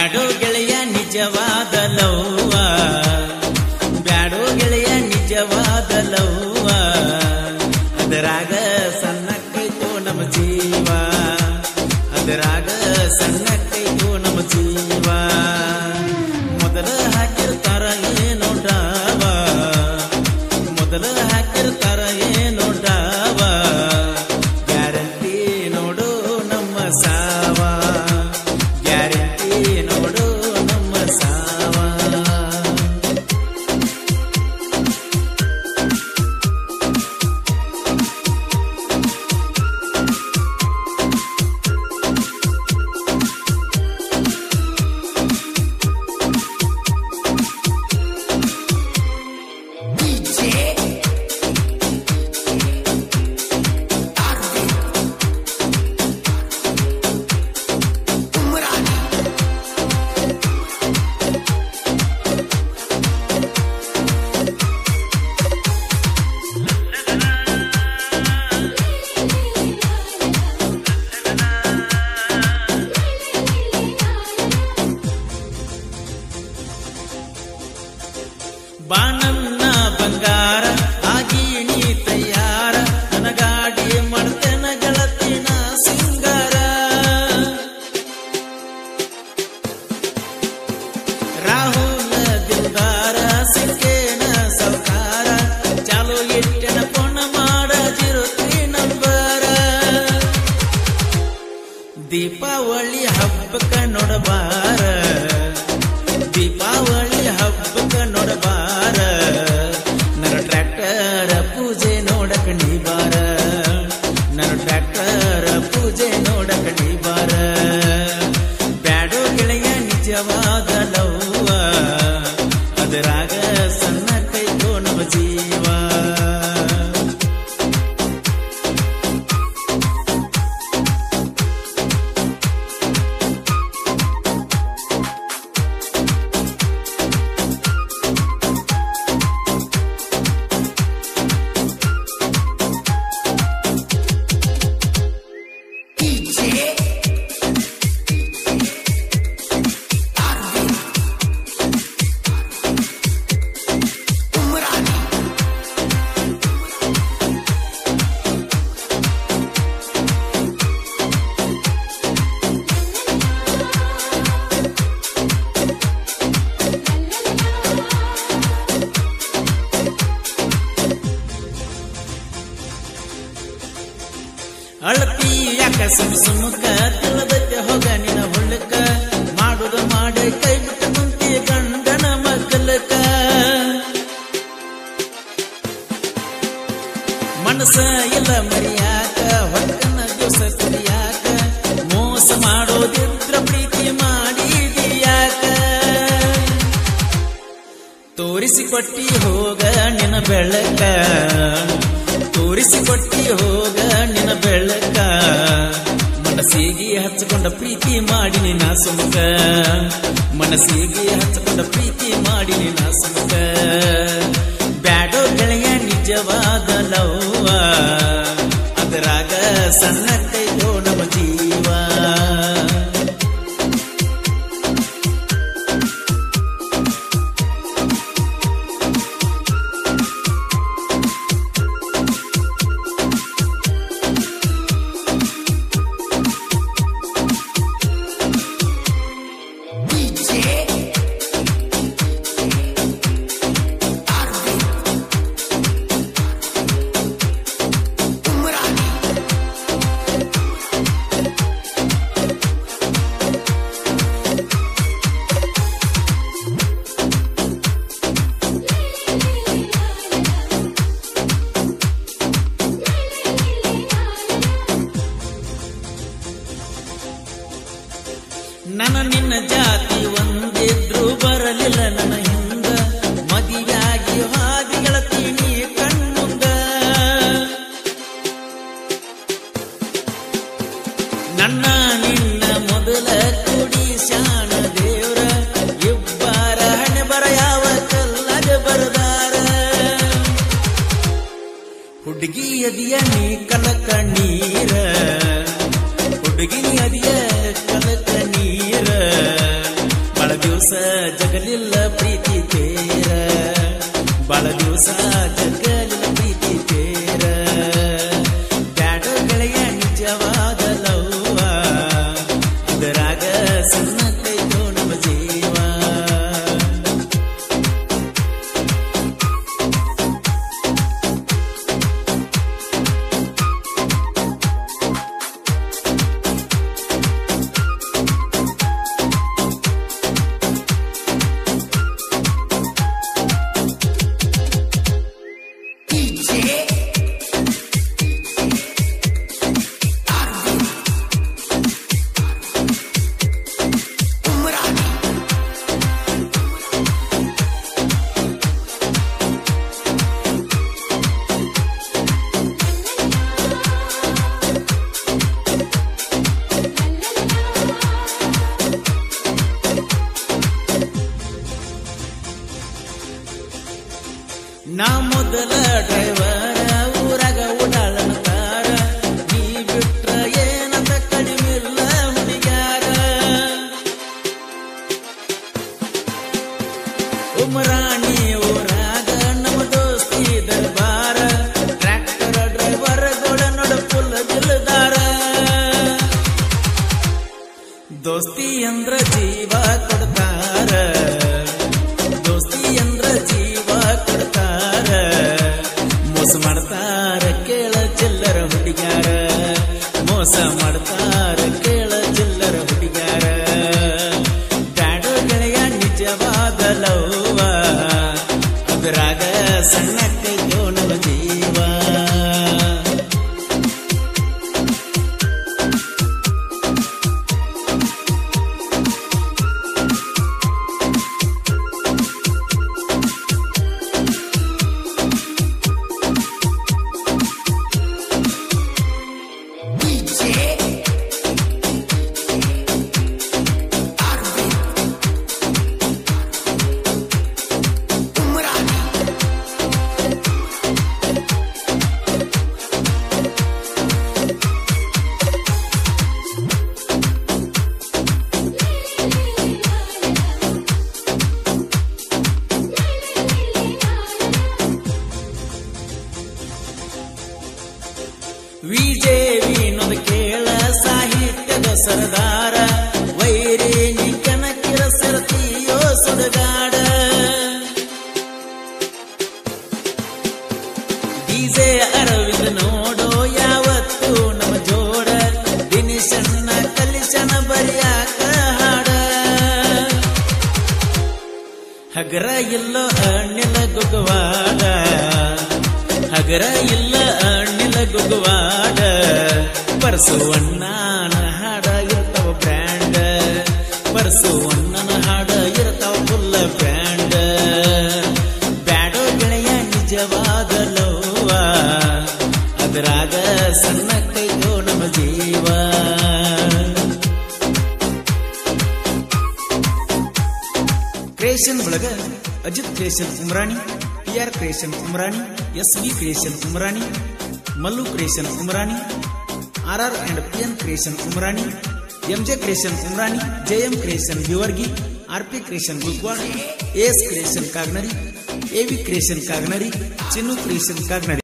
ಬ್ಯಾಡೋ ಗೆಳೆಯ ನಿಜವಾದ ಲವ್ವ, ಬ್ಯಾಡೋ ಗೆಳೆಯ ನಿಜವಾದ ಲವ್ವ, ಅದರಾಗ ಸಣ್ಣಕ್ಕೈತೋ ನಮ್ಮ ಜೀವ, ಅದರಾಗ ಸಣ್ಣಕ್ಕೈತೋ ನಮ್ಮ ಜೀವ. ಮೊದಲ ಹಾಕಿರ್ತಾರ ಏನೋ ಡಾವ, ಮೊದಲ ಹಾಕಿರ್ತಾರ ಏನೋ ಡಾವ, ಗ್ಯಾರಂಟಿ ನೋಡು ನಮ್ಮ ಸಾವ, ಗ್ಯಾರಂಟಿ ನೋಡು ನಮ್ಮ ಸಾವ. ಬಾಣನ್ನ ಬಂಗಾರ ಆಗಿ ನೀ ತಯಾರ, ನನಗಾಡಿ ಮಾಡ್ತೇನ ಗೆಳತಿನ ಸಿಂಗಾರ. ರಾಹುಲ ದಿಲ್ದಾರ ಸಿಕ್ಕೇನ ಸೌಕಾರ, ಚಾಲು ಇಟ್ಟೆನ ಪೊಣ ಮಾಡದಿರುತ್ತಿ ನಂಬರ. ದೀಪಾವಳಿ ಹಬ್ಬಕ್ಕ ನೋಡಬಾರ, ದೀಪಾವಳಿ ಹಬ್ಬಕ್ಕ ನೋಡಬಾರ, ನನ್ನ ಟ್ರ್ಯಾಕ್ಟರ್ ಪೂಜೆ ನೋಡಕ ನೀ ಬಾರ, ನನ್ನ ಟ್ರ್ಯಾಕ್ಟರ್ ಪೂಜೆ ನೋಡಕ ನೀ ಬಾರ. ಬ್ಯಾಡೋ ಗೆಳೆಯ ನಿಜವಾದ ಲವ್ವ, ಅದರಾಗ ಸಣ್ಣ ಕೈತೋ ನಮ್ಮ ಜೀವ. ಅಳತಿ ಯಾಕ ಸುಮ್ಕ ತಿಳಿದಕ್ಕೆ ಹೋಗ ನಿನ್ನ ಹುಳ್ಳಕ, ಮಾಡುದು ಮಾಡಿ ಕೈ ಬಿಟ್ಟು ಕುಂತಿ ಗಂಡನ ಮಕ್ಕಳಕ. ಮನಸ್ಸ ಇಲ್ಲ ಮರಿಯಾಕ, ಹೊಕ್ಕನ ದಿವಸ ಕುಡಿಯಾಕ, ಮೋಸ ಮಾಡೋದಿದ್ರ ಪ್ರೀತಿ ಮಾಡಿದ್ಯಾಕ. ತೋರಿಸಿಕೊಟ್ಟಿ ಹೋಗ ನಿನ್ನ ಬೆಳಕ, ತೋರಿಸಿಕೊಟ್ಟಿ ಹೋಗ ನಿನ್ನ ಬೆಳಕ. ಮನಸ್ಸಿಗೆ ಹಚ್ಚಿಕೊಂಡ ಪ್ರೀತಿ ಮಾಡಿ ನಿನ್ನ ಸುಮುಖ, ಮನಸ್ಸಿಗೆ ಹಚ್ಚಿಕೊಂಡ ಪ್ರೀತಿ ಮಾಡಿ ನಿನ್ನ ಸುಮುಖ. ಬ್ಯಾಡೋ ಗೆಳೆಯ ನಿಜವಾದ ಲವ್ವ, ಅದರಾಗ ಸಣ್ಣ ಕೈತೋ ನಮ್ಮ ಜೀವ. ನನ್ನ ನಿನ್ನ ಜಾತಿ ಒಂದಿದ್ರು ಬರಲಿಲ್ಲ ನನ್ನ ಹಿಂದ, ಮದುವೆಯಾಗಿ ಹಾದಿ ಗೆಳತೀನಿ ಕಣ್ಣುಂದ. ನನ್ನ ನಿನ್ನ ಮೊದಲ ಕೂಡಿ ಶಾಣ ದೇವ್ರ, ಇಬ್ಬರ ಹಣೆ ಬರ ಯಾವ ಕಲ್ಲಾಗ ಬರದಾರ. ಹುಡುಗಿ ಅದಿಯ ನೀ ಕಲಕ ನೀರ, ಹುಡುಗಿ ಅದಿಯ ಕಲಕ ನೀರ. ದಿವಸ ಜಗಲಿಲ್ಲ ಪ್ರೀತಿ ತೇರ ಬಾಳ ದಿವಸ ಜಗಲಿಲ್ಲ ಪ್ರೀತಿ ತೇರ ಬ್ಯಾಡ ಗೆಳೆಯ ನಿಜವಾದ ಲವ್ವ ಇದರಾಗ ಸಣ್ಣ ಕೈತೋ ನಮ್ಮ ಜೀವ ನಾ ಮೊದಲ ಡ್ರೈವರ ಊರಾಗ ಓಡಾಡತಾರ ನೀ ಬಿಟ್ರ ಏನಂತ ಕಡಿಮಿಲ್ಲ ಹುಡುಗ್ಯಾರ ಉಮರಾಣಿ ಊರಾಗ ನಮ್ಮ ದೋಸ್ತಿ ದರ್ಬಾರ ಟ್ರ್ಯಾಕ್ಟರ್ ಡ್ರೈವರ್ ಗೋಡ ನೋಡ ಫುಲ್ ದಿಲ್ದಾರ ದೋಸ್ತಿ ಅಂದ್ರ ಜೀವ ಕೊಡ್ತಾರ ದೋಸ್ತಿ ಅಂದ್ರ ಜೀವ ಕೊಡ್ತಾರ ಮೋಸ ಮಾಡ್ತಾರ ಕೇಳ ಚಿಲ್ಲರ ಹುಡುಗ್ಯಾರ ಮೋಸ ಮಾಡ್ತಾರ ಕೇಳ ಚಿಲ್ಲರ ಹುಡುಗ್ಯಾರ ಬ್ಯಾಡ ಗೆಳೆಯ ನಿಜವಾದ ಲವ್ವ ಅದರಾಗ ಸಣ್ಣ ಕೈತೋ ನಮ್ಮ ಜೀವ ವಿಜಯ ವಿನೋದ ಕೇಳ ಸಾಹಿತ್ಯದ ಸರದಾರ ವೈರಿ ನಿಕನಕಿರ ಸರತಿಯೋ ಸುಡಗಾಡ ಡಿಜೆ ಅರವಿಂದ ನೋಡೋ ಯಾವತ್ತು ನಮ್ಮ ಜೋಡ ದಿನಿಶನ್ನ ಕಲಿಶನ ಬರಿಯಾಕ ಹಾಡ ಹಗರ ಇಲ್ಲೋ ಅಣ್ಣಿಲ ಗುಗವಾಡ ಹಗರ ಇಲ್ಲ ಅಣ್ಣಿಲ ಗುಗವಾಡ ಪರಸುವಣ್ಣನ ಹಾಡ ಇರ್ತಾವ ಬ್ರ್ಯಾಂಡ್ ಪರಸುವಣ್ಣನ ಹಾಡ ಇರ್ತಾವ ಫುಲ್ಲ ಬ್ರ್ಯಾಂಡ್ ಬ್ಯಾಡೋ ಗೆಳೆಯ ನಿಜವಾದ ಲವ್ವ ಅದರಾಗ ಸಣ್ಣ ಕೈತೋ ನಮ್ಮ ಜೀವ ಕ್ರಿಯೇಷನ್ ಒಳಗ Ajit creation Umrani PR creation Umrani SV creation Umrani Mallu creation Umrani RR and PN creation Umrani MJ creation Umrani JM creation Bivargi RP creation Gulkwad AS creation Kagnari AV creation Kagnari Chinnu creation ಕಾಗ್ನರಿ